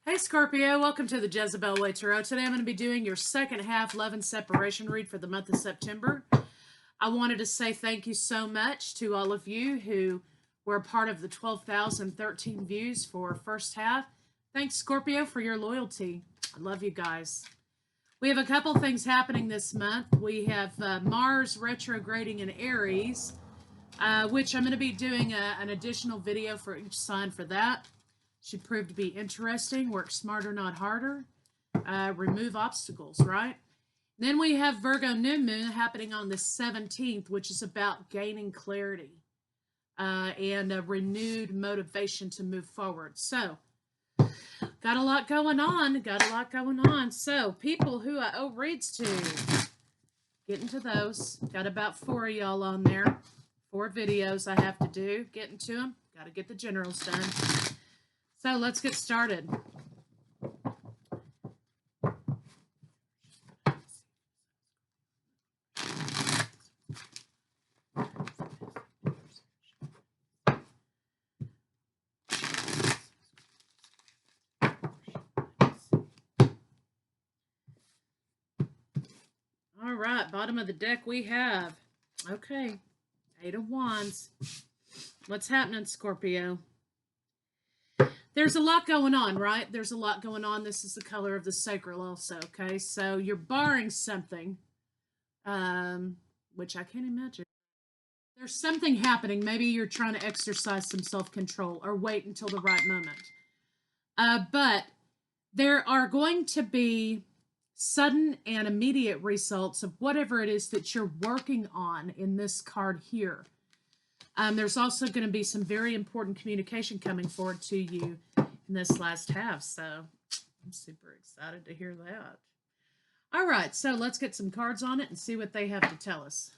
Hey Scorpio, welcome to the Jezebel Way Tarot. Today I'm going to be doing your second half love and separation read for the month of September. I wanted to say thank you so much to all of you who were a part of the 12,013 views for first half. Thanks Scorpio for your loyalty. I love you guys. We have a couple things happening this month. We have Mars retrograding in Aries, which I'm going to be doing an additional video for each sign for that. Should prove to be interesting. Work smarter, not harder. Remove obstacles, right? Then we have Virgo New Moon happening on the 17th, which is about gaining clarity and a renewed motivation to move forward. So, got a lot going on. So, people who I owe reads to, get into those. Got about 4 of y'all on there. 4 videos I have to do. Getting to them. Got to get the generals done. So let's get started. All right, bottom of the deck we have, okay, 8 of Wands. What's happening, Scorpio? There's a lot going on, right? There's a lot going on. This is the color of the sacral also, okay? So you're barring something, which I can't imagine. There's something happening. Maybe you're trying to exercise some self-control or wait until the right moment. But there are going to be sudden and immediate results of whatever it is that you're working on in this card here. There's also going to be some very important communication coming forward to you in this last half. So I'm super excited to hear that. All right, so let's get some cards on it and see what they have to tell us.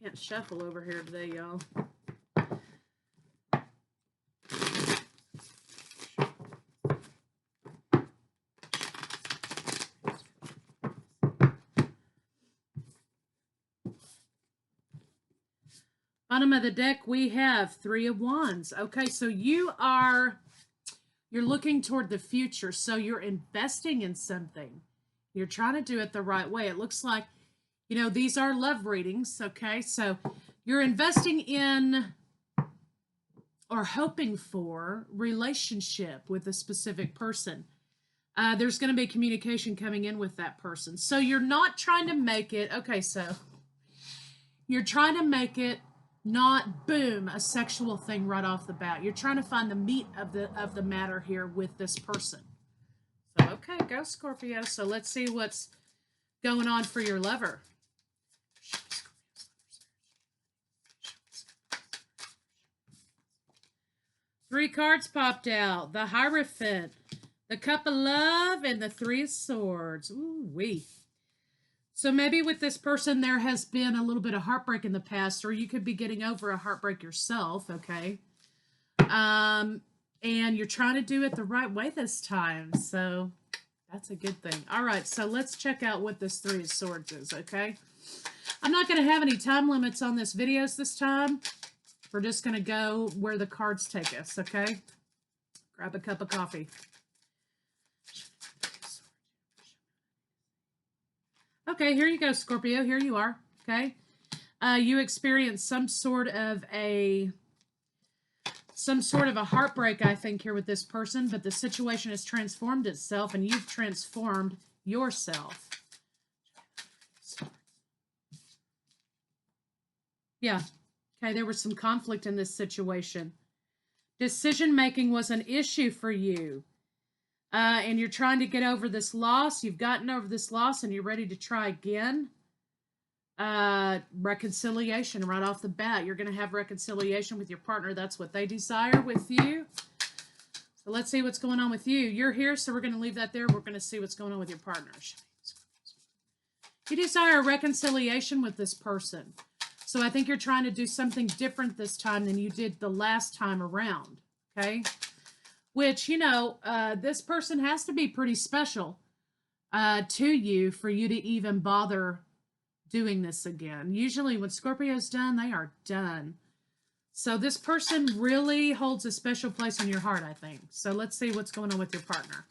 Can't shuffle over here today, y'all. Bottom of the deck, we have 3 of Wands. Okay, so you're looking toward the future. So you're investing in something. You're trying to do it the right way. It looks like, you know, these are love readings. Okay, so you're investing in or hoping for relationship with a specific person. There's going to be communication coming in with that person. So you're not trying to make it, okay, so you're trying to make it not boom a sexual thing right off the bat. You're trying to find the meat of the matter here with this person. So okay, go Scorpio. So let's see what's going on for your lover. 3 cards popped out. The Hierophant, the Cup of Love, and the 3 of Swords. Ooh wee. So maybe with this person, there has been a little bit of heartbreak in the past, or you could be getting over a heartbreak yourself, okay? And you're trying to do it the right way this time, so that's a good thing. All right, so let's check out what this 3 of Swords is, okay? I'm not going to have any time limits on this videos this time. We're just going to go where the cards take us, okay? Grab a cup of coffee. Okay, here you go, Scorpio. Here you are, okay? You experienced some sort of a heartbreak, I think, here with this person, but the situation has transformed itself, and you've transformed yourself. Yeah, okay, there was some conflict in this situation. Decision-making was an issue for you. And you're trying to get over this loss. You've gotten over this loss and you're ready to try again. Reconciliation right off the bat. You're going to have reconciliation with your partner. That's what they desire with you. So let's see what's going on with you. You're here, so we're going to leave that there. We're going to see what's going on with your partners. You desire reconciliation with this person. So I think you're trying to do something different this time than you did the last time around. Okay? Which, you know, this person has to be pretty special to you for you to even bother doing this again. Usually when Scorpio's done, they are done. So this person really holds a special place in your heart, I think. So let's see what's going on with your partner.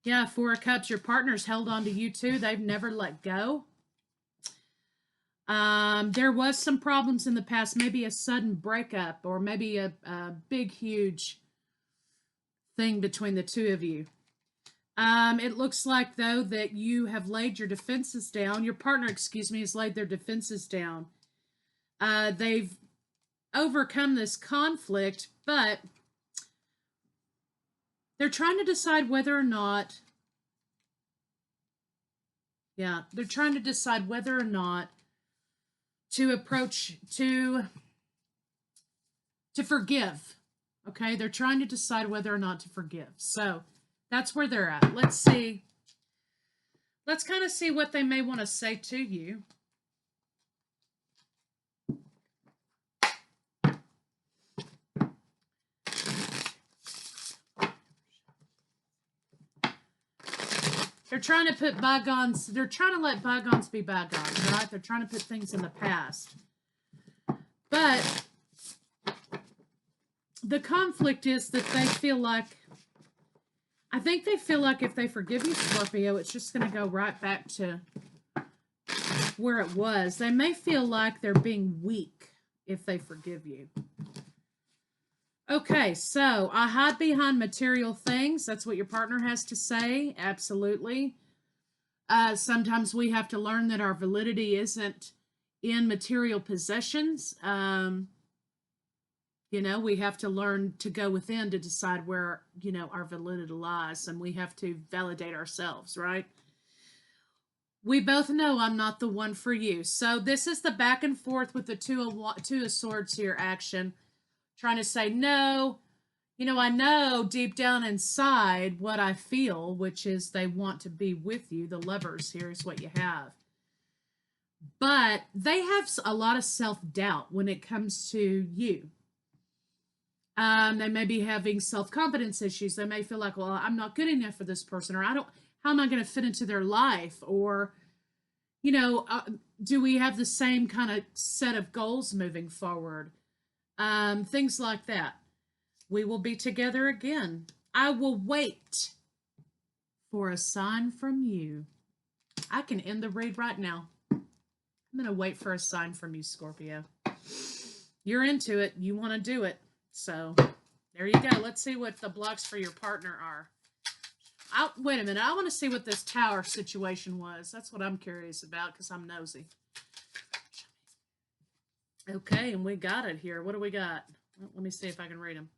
Yeah, Four of Cups, your partner's held on to you too. They've never let go. There was some problems in the past, maybe a sudden breakup or maybe a big, huge thing between the two of you. It looks like, though, that you have laid your defenses down. Your partner, excuse me, has laid their defenses down. They've overcome this conflict, but they're trying to decide whether or not, they're trying to decide whether or not to approach, to forgive. Okay, they're trying to decide whether or not to forgive. So that's where they're at. Let's see. Let's kind of see what they may want to say to you. They're trying to put bygones, they're trying to let bygones be bygones, right? They're trying to put things in the past. But the conflict is that they feel like, I think they feel like if they forgive you, Scorpio, it's just going to go right back to where it was. They may feel like they're being weak if they forgive you. Okay, so I hide behind material things. That's what your partner has to say. Absolutely. Sometimes we have to learn that our validity isn't in material possessions. We have to learn to go within to decide where, our validity lies, and we have to validate ourselves, right? We both know I'm not the one for you. So this is the back and forth with the two of swords here action. Trying to say, no, I know deep down inside what I feel, which is they want to be with you. The Lovers here is what you have. But they have a lot of self-doubt when it comes to you. They may be having self-confidence issues. They may feel like, well, I'm not good enough for this person, or how am I going to fit into their life? Or, do we have the same kind of set of goals moving forward? Things like that. We will be together again. I will wait for a sign from you. I can end the read right now. I'm going to wait for a sign from you, Scorpio. You're into it. You want to do it. So there you go. Let's see what the blocks for your partner are. Wait a minute. I want to see what this tower situation was. That's what I'm curious about because I'm nosy. Okay, and we got it here. What do we got? Well, let me see if I can read them.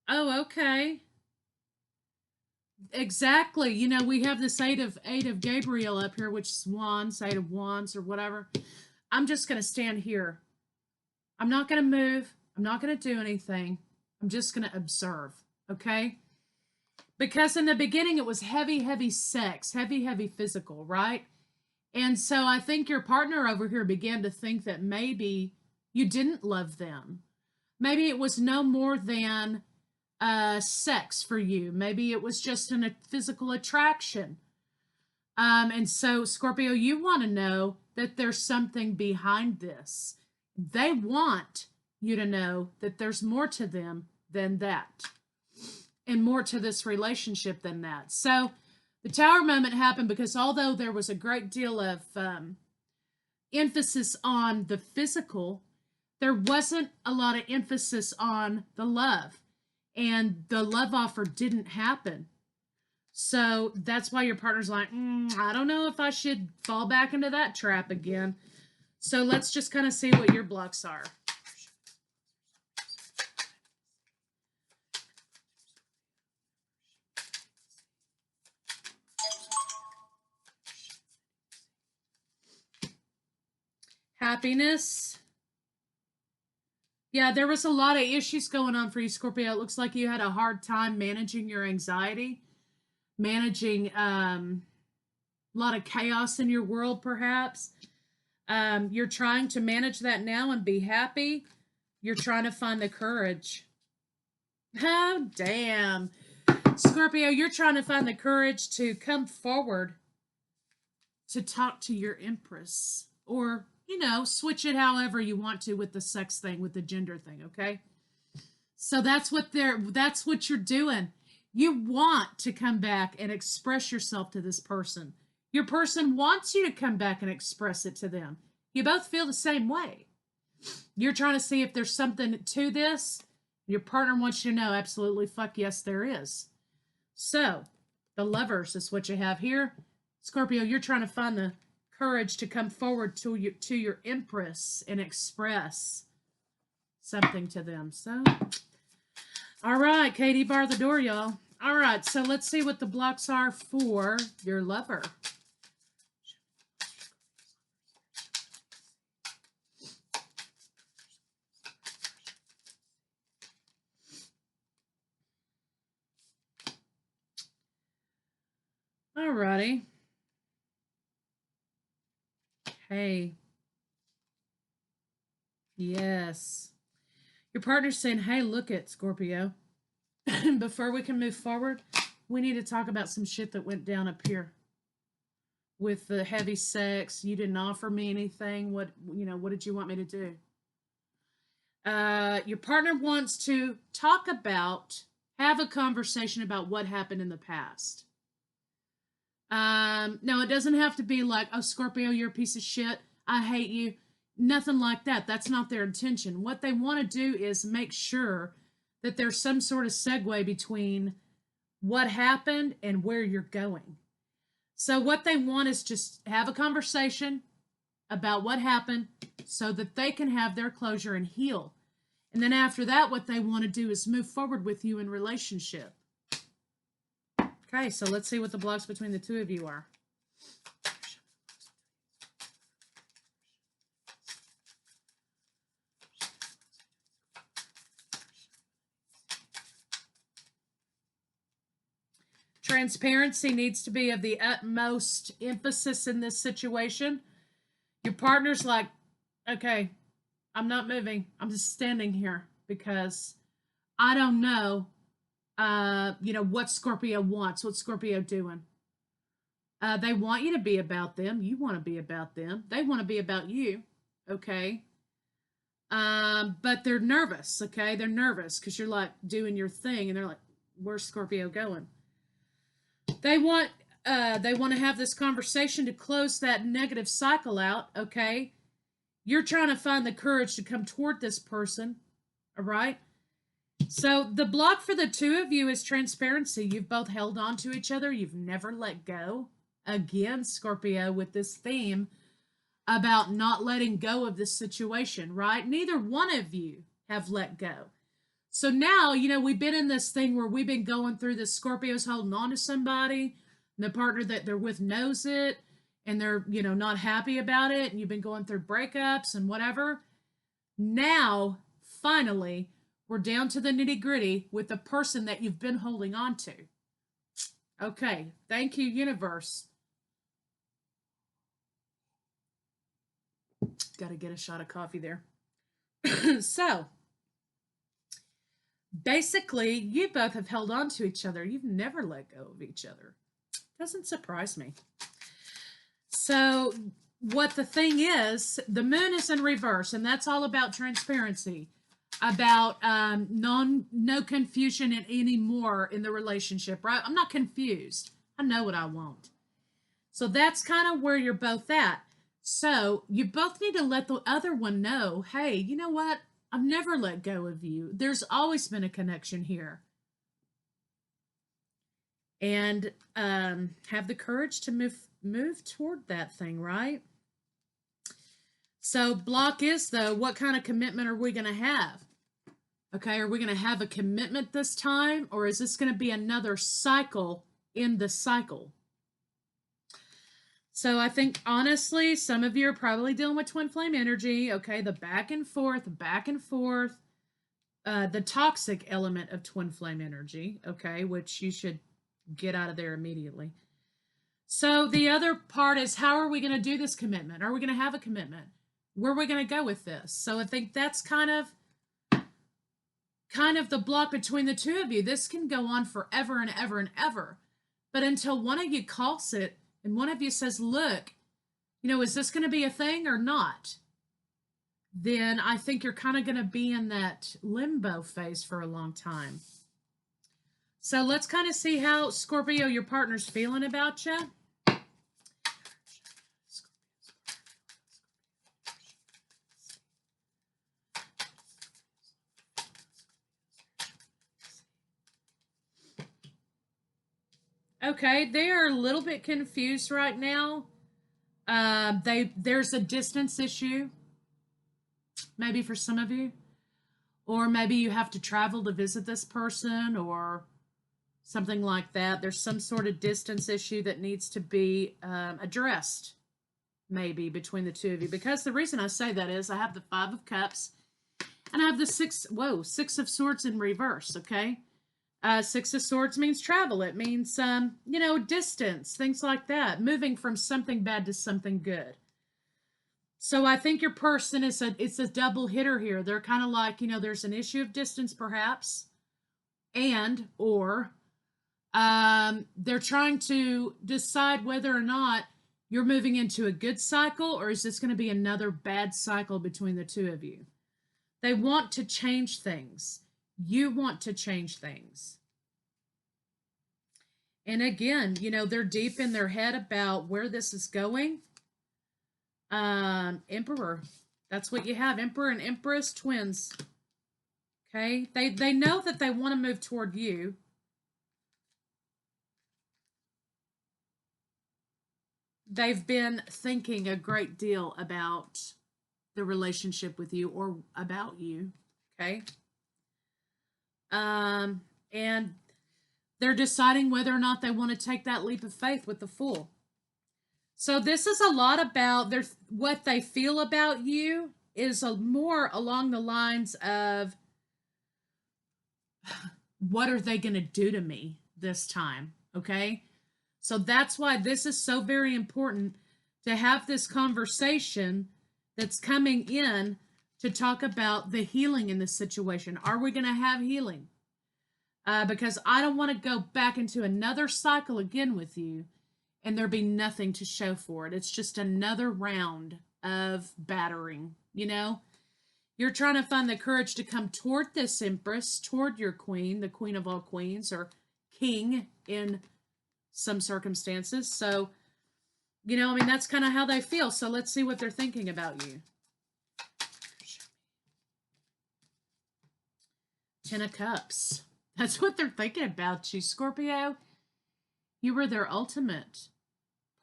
Oh, okay. Exactly. We have this eight of Gabriel up here, which is wands, eight of wands or whatever. I'm just going to stand here. I'm not going to move. I'm not going to do anything. I'm just going to observe. Okay? Because in the beginning, it was heavy, heavy sex, heavy, heavy physical, right? And so I think your partner over here began to think that maybe you didn't love them. Maybe it was no more than sex for you. Maybe it was just a physical attraction. And so, Scorpio, you want to know that there's something behind this. They want you to know that there's more to them than that, and more to this relationship than that. So the tower moment happened because although there was a great deal of emphasis on the physical, there wasn't a lot of emphasis on the love. And the love offer didn't happen. So that's why your partner's like, I don't know if I should fall back into that trap again. So let's just kind of see what your blocks are. Happiness. Yeah, there was a lot of issues going on for you, Scorpio. It looks like you had a hard time managing your anxiety, managing a lot of chaos in your world, perhaps. You're trying to manage that now and be happy. You're trying to find the courage. Oh, damn. Scorpio, you're trying to find the courage to come forward to talk to your Empress. Or, switch it however you want to with the sex thing, with the gender thing, okay? So that's what you're doing. You want to come back and express yourself to this person. Your person wants you to come back and express it to them. You both feel the same way. You're trying to see if there's something to this. Your partner wants you to know, absolutely, fuck yes, there is. So, the Lovers is what you have here. Scorpio, you're trying to find the courage to come forward to your Empress and express something to them. So, all right, Katie, bar the door, y'all. All right, so let's see what the blocks are for your lover. All righty. Hey. Yes. Your partner's saying, hey, look at Scorpio. Before we can move forward, we need to talk about some shit that went down up here. With the heavy sex, you didn't offer me anything. What did you want me to do? Your partner wants to have a conversation about what happened in the past. No, it doesn't have to be like, oh, Scorpio, you're a piece of shit. I hate you. Nothing like that. That's not their intention. What they want to do is make sure that there's some sort of segue between what happened and where you're going. So what they want is just have a conversation about what happened so that they can have their closure and heal. And then after that, what they want to do is move forward with you in relationship. Okay, so let's see what the blocks between the two of you are. Transparency needs to be of the utmost emphasis in this situation. Your partner's like, okay, I'm not moving. I'm just standing here because I don't know, what Scorpio wants, what Scorpio doing. They want you to be about them. You want to be about them. They want to be about you. Okay. But they're nervous. Okay. They're nervous because you're like doing your thing and they're like, where's Scorpio going? They want to have this conversation to close that negative cycle out, okay? You're trying to find the courage to come toward this person, all right? So the block for the two of you is transparency. You've both held on to each other. You've never let go. Again, Scorpio, with this theme about not letting go of this situation, right? Neither one of you have let go. So now, we've been in this thing where we've been going through this. Scorpio's holding on to somebody, and the partner that they're with knows it, and they're, not happy about it, and you've been going through breakups and whatever. Now, finally, we're down to the nitty gritty with the person that you've been holding on to. Okay, thank you, universe. Got to get a shot of coffee there. So, basically, you both have held on to each other. You've never let go of each other. Doesn't surprise me. So, what the thing is, the moon is in reverse, and that's all about transparency, about no confusion anymore in the relationship, right? I'm not confused. I know what I want. So that's kind of where you're both at. So you both need to let the other one know, hey, you know what? I've never let go of you. There's always been a connection here. And have the courage to move toward that thing, right? So block is, though, what kind of commitment are we going to have? Okay, are we going to have a commitment this time? Or is this going to be another cycle in the cycle? So I think, honestly, some of you are probably dealing with twin flame energy. Okay, the back and forth, the toxic element of twin flame energy. Okay, which you should get out of there immediately. So the other part is, how are we going to do this commitment? Are we going to have a commitment? Where are we going to go with this? So I think that's kind of the block between the two of you. This can go on forever and ever and ever. But until one of you calls it and one of you says, look, is this going to be a thing or not? Then I think you're kind of going to be in that limbo phase for a long time. So let's kind of see how, Scorpio, your partner's feeling about you. Okay, they are a little bit confused right now. There's a distance issue, maybe for some of you, or maybe you have to travel to visit this person or something like that. There's some sort of distance issue that needs to be addressed, maybe between the two of you. Because the reason I say that is I have the 5 of Cups and I have the 6 of Swords in reverse. Okay. 6 of Swords means travel. It means, distance, things like that. Moving from something bad to something good. So I think your person it's a double hitter here. They're kind of like, there's an issue of distance perhaps. Or they're trying to decide whether or not you're moving into a good cycle or is this going to be another bad cycle between the two of you. They want to change things. You want to change things. And again, they're deep in their head about where this is going. Emperor. That's what you have. Emperor and Empress, twins. Okay? They know that they want to move toward you. They've been thinking a great deal about the relationship with you or about you. Okay? And they're deciding whether or not they want to take that leap of faith with the Fool. So this is a lot about what they feel about you is more along the lines of, what are they going to do to me this time? Okay? So that's why this is so very important to have this conversation that's coming in to talk about the healing in this situation. Are we going to have healing? Because I don't want to go back into another cycle again with you and there be nothing to show for it. It's just another round of battering, You're trying to find the courage to come toward this Empress, toward your queen, the queen of all queens, or king in some circumstances. So, that's kind of how they feel. So let's see what they're thinking about you. 10 of Cups. That's what they're thinking about you, Scorpio. You were their ultimate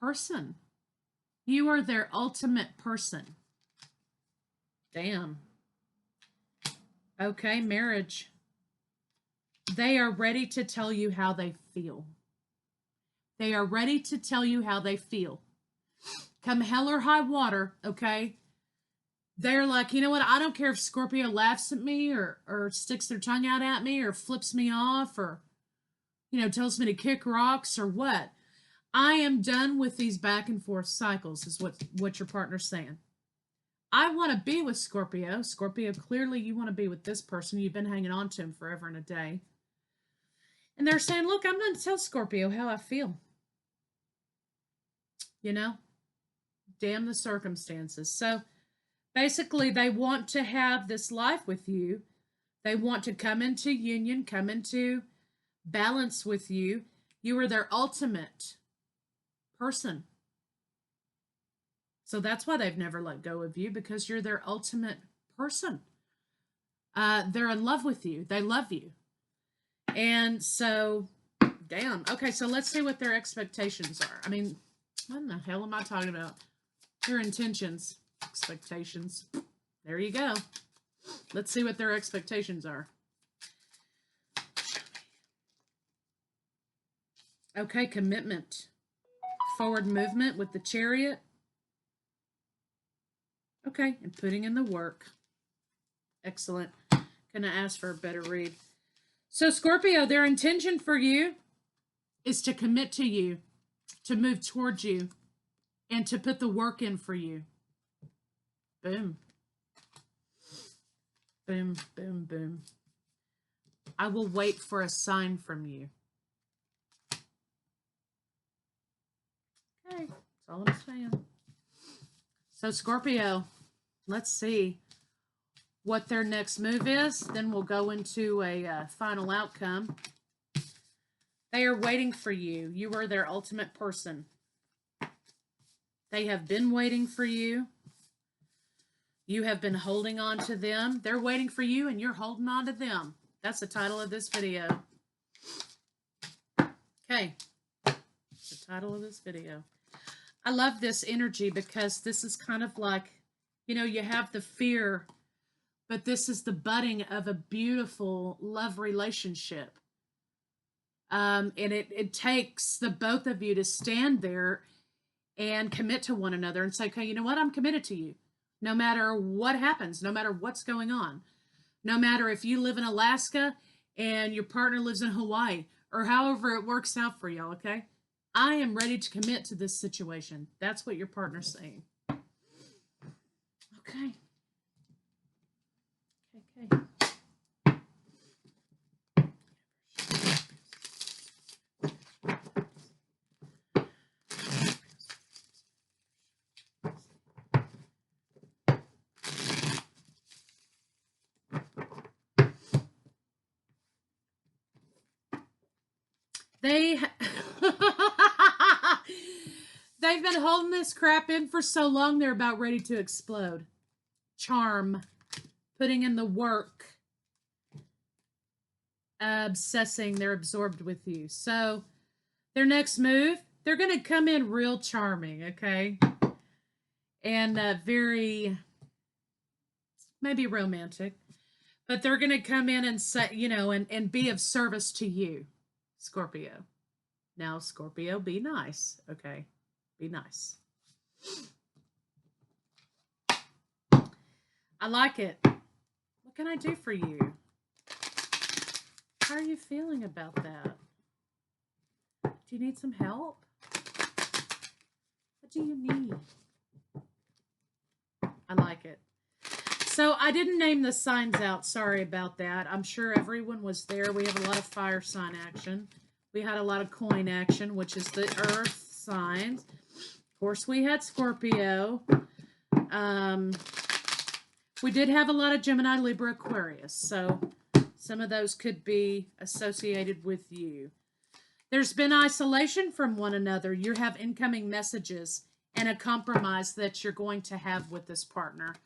person. You are their ultimate person. Damn. Okay, marriage. They are ready to tell you how they feel. They are ready to tell you how they feel. Come hell or high water, okay? They're like, you know what? I don't care if Scorpio laughs at me or sticks their tongue out at me or flips me off or, tells me to kick rocks or what. I am done with these back and forth cycles is what your partner's saying. I want to be with Scorpio. Scorpio, clearly you want to be with this person. You've been hanging on to him forever and a day. And they're saying, look, I'm going to tell Scorpio how I feel. Damn the circumstances. So basically, they want to have this life with you. They want to come into union, come into balance with you. You are their ultimate person. So that's why they've never let go of you, because you're their ultimate person. They're in love with you. They love you. And so, damn. Okay, so let's see what their expectations are. I mean, what in the hell am I talking about? Their intentions, expectations. There you go. Let's see what their expectations are. Okay, commitment. Forward movement with the Chariot. Okay, and putting in the work. Excellent. Gonna ask for a better read. So Scorpio, their intention for you is to commit to you. to move towards you and to put the work in for you. Boom. Boom, boom, boom. I will wait for a sign from you. Okay, that's all I'm saying. So Scorpio, let's see what their next move is. Then we'll go into a final outcome. They are waiting for you. You are their ultimate person. They have been waiting for you. You have been holding on to them. They're waiting for you and you're holding on to them. That's the title of this video. Okay. That's the title of this video. I love this energy because this is kind of like, you know, you have the fear, but this is the budding of a beautiful love relationship. And it takes the both of you to stand there and commit to one another and say, okay, you know what? I'm committed to you. No matter what happens, no matter what's going on, no matter if you live in Alaska and your partner lives in Hawaii, or however it works out for y'all, okay? I am ready to commit to this situation. That's what your partner's saying. Okay. Okay. They've been holding this crap in for so long, they're about ready to explode. Charm, putting in the work, obsessing, they're absorbed with you. So their next move, they're going to come in real charming, okay? And very, maybe romantic. But they're going to come in and say, you know, and be of service to you, Scorpio. Now, Scorpio, be nice, okay? Be nice. I like it. What can I do for you? How are you feeling about that? Do you need some help? What do you need? I like it. So I didn't name the signs out. Sorry about that. I'm sure everyone was there. We have a lot of fire sign action. We had a lot of coin action, which is the earth signs. Of course, we had Scorpio. We did have a lot of Gemini, Libra, Aquarius. So some of those could be associated with you. There's been isolation from one another. You have incoming messages and a compromise that you're going to have with this partner.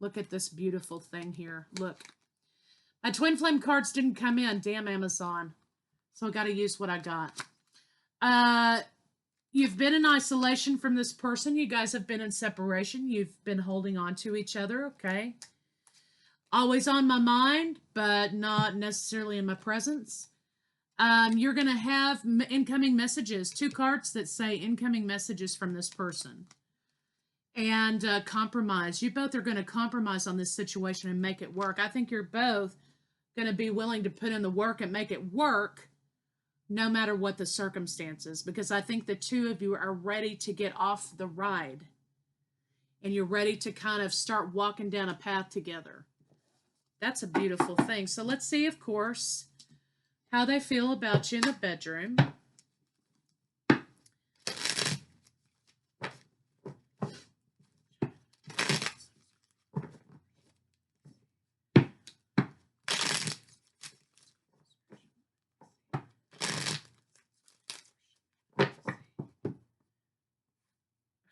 Look at this beautiful thing here. Look. My twin flame cards didn't come in. Damn Amazon. So I got to use what I got. You've been in isolation from this person. You guys have been in separation. You've been holding on to each other, okay? Always on my mind, but not necessarily in my presence. You're going to have incoming messages. 2 cards that say incoming messages from this person. And compromise. You both are going to compromise on this situation and make it work. I think you're both going to be willing to put in the work and make it work no matter what the circumstances, because I think the 2 of you are ready to get off the ride and you're ready to kind of start walking down a path together. That's a beautiful thing. So let's see, of course, how they feel about you in the bedroom.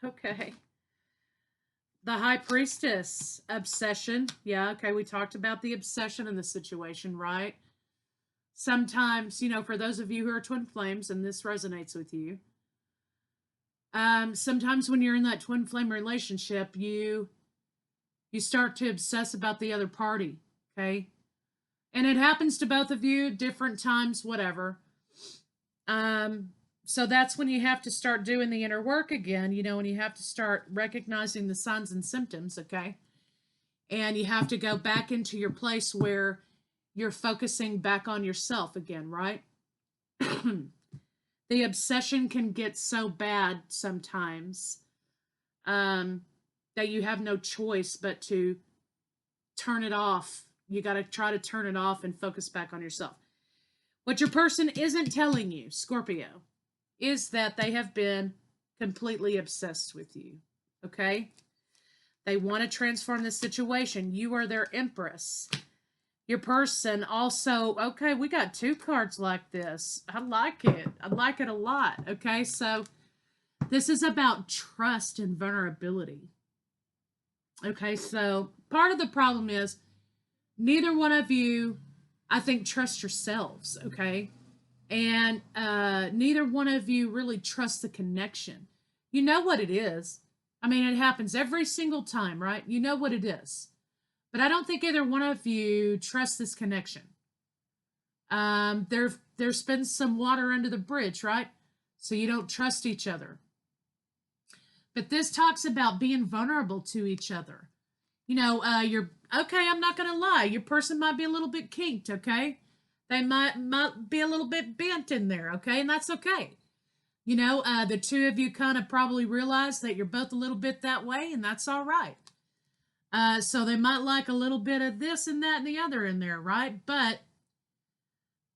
Okay. The High Priestess, obsession. Yeah, okay, we talked about the obsession in the situation, right? Sometimes, you know, for those of you who are twin flames, and this resonates with you, sometimes when you're in that twin flame relationship, you start to obsess about the other party, okay? And it happens to both of you, different times, whatever. So that's when you have to start doing the inner work again, you know, and you have to start recognizing the signs and symptoms, okay? And you have to go back into your place where you're focusing back on yourself again, right? The obsession can get so bad sometimes that you have no choice but to turn it off. You got to try to turn it off and focus back on yourself. What your person isn't telling you, Scorpio, is that they have been completely obsessed with you. Okay? They want to transform the situation. You are their empress. Your person also, okay, we got 2 cards like this. I like it. I like it a lot. Okay, so this is about trust and vulnerability. Okay, so part of the problem is neither one of you, I think, trust yourselves. Okay, and neither one of you really trust the connection. You know what it is. I mean, it happens every single time, right? You know what it is. But I don't think either one of you trust this connection. There's been some water under the bridge, right? So you don't trust each other. But this talks about being vulnerable to each other. You know, you're okay. I'm not gonna lie. Your person might be a little bit kinked. Okay, they might be a little bit bent in there. Okay, and that's okay. You know, the 2 of you kind of probably realize that you're both a little bit that way, and that's all right. So they might like a little bit of this and that and the other in there, right? But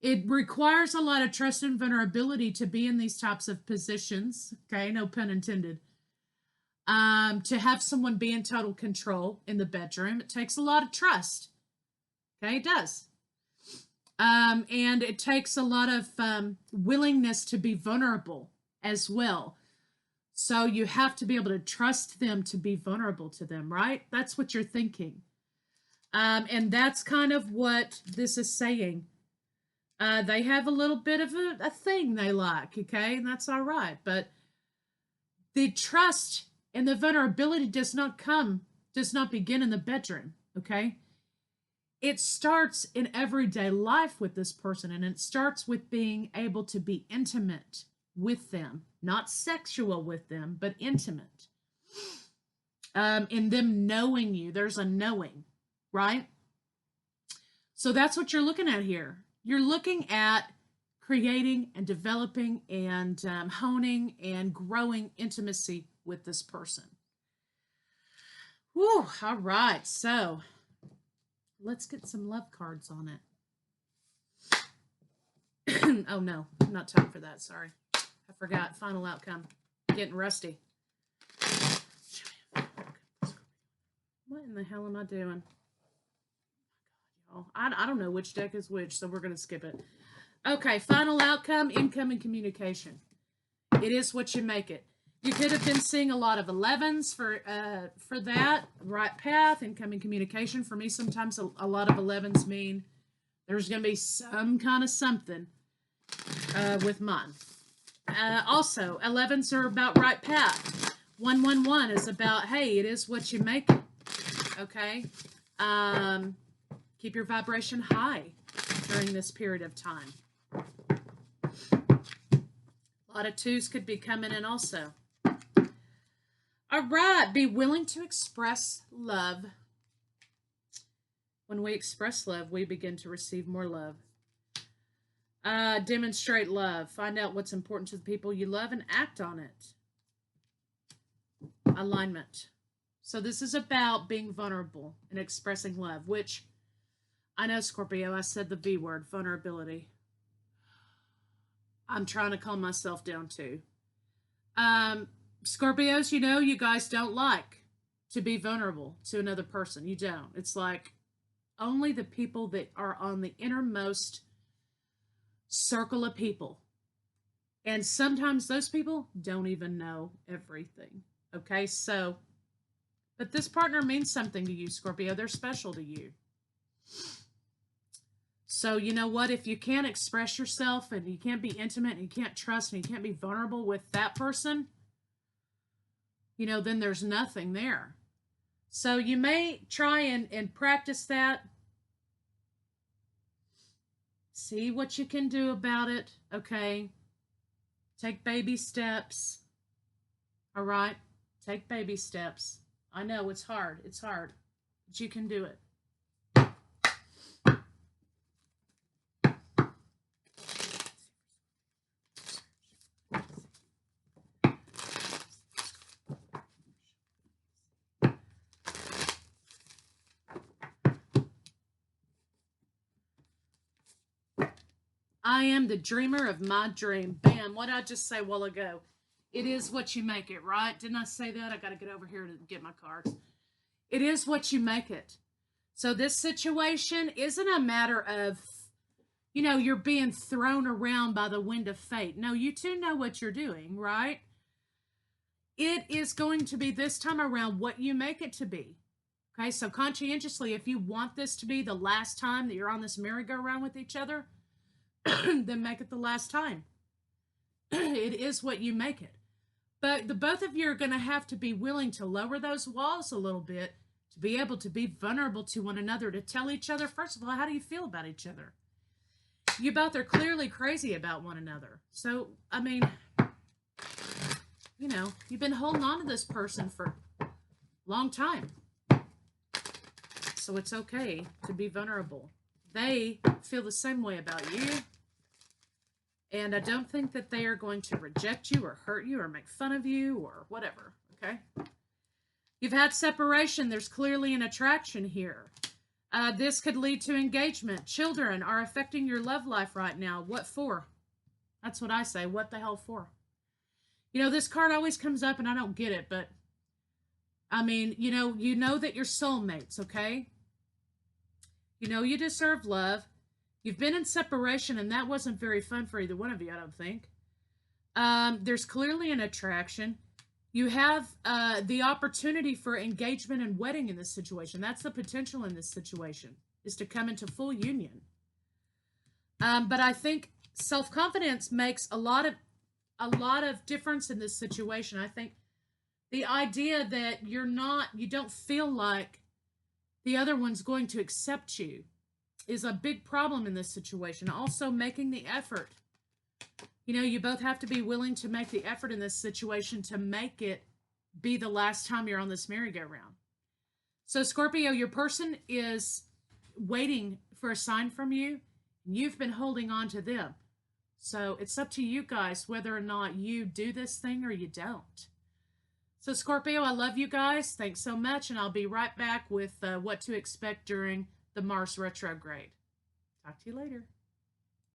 it requires a lot of trust and vulnerability to be in these types of positions. Okay, no pun intended. To have someone be in total control in the bedroom, it takes a lot of trust. Okay, it does. And it takes a lot of willingness to be vulnerable as well. So you have to be able to trust them to be vulnerable to them, right? That's what you're thinking. And that's kind of what this is saying. They have a little bit of a thing they like, okay? And that's all right. But the trust and the vulnerability does not begin in the bedroom, okay? It starts in everyday life with this person, and it starts with being able to be intimate with them, not sexual with them, but intimate. In them knowing you, there's a knowing, right? So that's what you're looking at here. You're looking at creating and developing and honing and growing intimacy with this person. Whew, all right, so let's get some love cards on it. Oh no, not time for that, sorry. I forgot. Final outcome. Getting rusty. What in the hell am I doing? Oh my God, y'all. I don't know which deck is which, so we're going to skip it. Okay, final outcome, incoming communication. It is what you make it. You could have been seeing a lot of 11s for that. Right path, incoming communication. For me, sometimes a lot of 11s mean there's going to be some kind of something with mine. Also, 11s are about right path. 111 is about, hey, it is what you make it. Okay? Keep your vibration high during this period of time. A lot of 2s could be coming in also. All right, be willing to express love. When we express love, we begin to receive more love. Demonstrate love. Find out what's important to the people you love and act on it. Alignment. So this is about being vulnerable and expressing love, which I know, Scorpio, I said the V word, vulnerability. I'm trying to calm myself down too. Scorpios, you know, you guys don't like to be vulnerable to another person. You don't. It's like only the people that are on the innermost circle of people. And sometimes those people don't even know everything. Okay, so, but this partner means something to you, Scorpio. They're special to you. So, you know what? If you can't express yourself and you can't be intimate and you can't trust and you can't be vulnerable with that person, you know, then there's nothing there. So you may try and practice that. See what you can do about it, okay? Take baby steps. All right? Take baby steps. I know it's hard. It's hard. But you can do it. I am the dreamer of my dream. Bam. What did I just say a while ago? It is what you make it, right? Didn't I say that? I got to get over here to get my cards. It is what you make it. So this situation isn't a matter of, you know, you're being thrown around by the wind of fate. No, you two know what you're doing, right? It is going to be this time around what you make it to be. Okay, so conscientiously, if you want this to be the last time that you're on this merry-go-round with each other, then make it the last time. It is what you make it. But the both of you are going to have to be willing to lower those walls a little bit to be able to be vulnerable to one another, to tell each other, first of all, how do you feel about each other? You both are clearly crazy about one another. So, I mean, you know, you've been holding on to this person for a long time. So it's okay to be vulnerable. They feel the same way about you. And I don't think that they are going to reject you or hurt you or make fun of you or whatever, okay? You've had separation. There's clearly an attraction here. This could lead to engagement. Children are affecting your love life right now. What for? That's what I say. What the hell for? You know, this card always comes up and I don't get it, but I mean, you know that you're soulmates, okay? You know you deserve love. You've been in separation, and that wasn't very fun for either one of you, I don't think. There's clearly an attraction. You have the opportunity for engagement and wedding in this situation. That's the potential in this situation, is to come into full union. But I think self-confidence makes a lot of difference in this situation. I think the idea that you don't feel like the other one's going to accept you is a big problem in this situation. Also, making the effort. You know, you both have to be willing to make the effort in this situation to make it be the last time you're on this merry-go-round. So, Scorpio, your person is waiting for a sign from you, and you've been holding on to them. So, it's up to you guys whether or not you do this thing or you don't. So, Scorpio, I love you guys. Thanks so much, and I'll be right back with what to expect during the Mars retrograde. Talk to you later.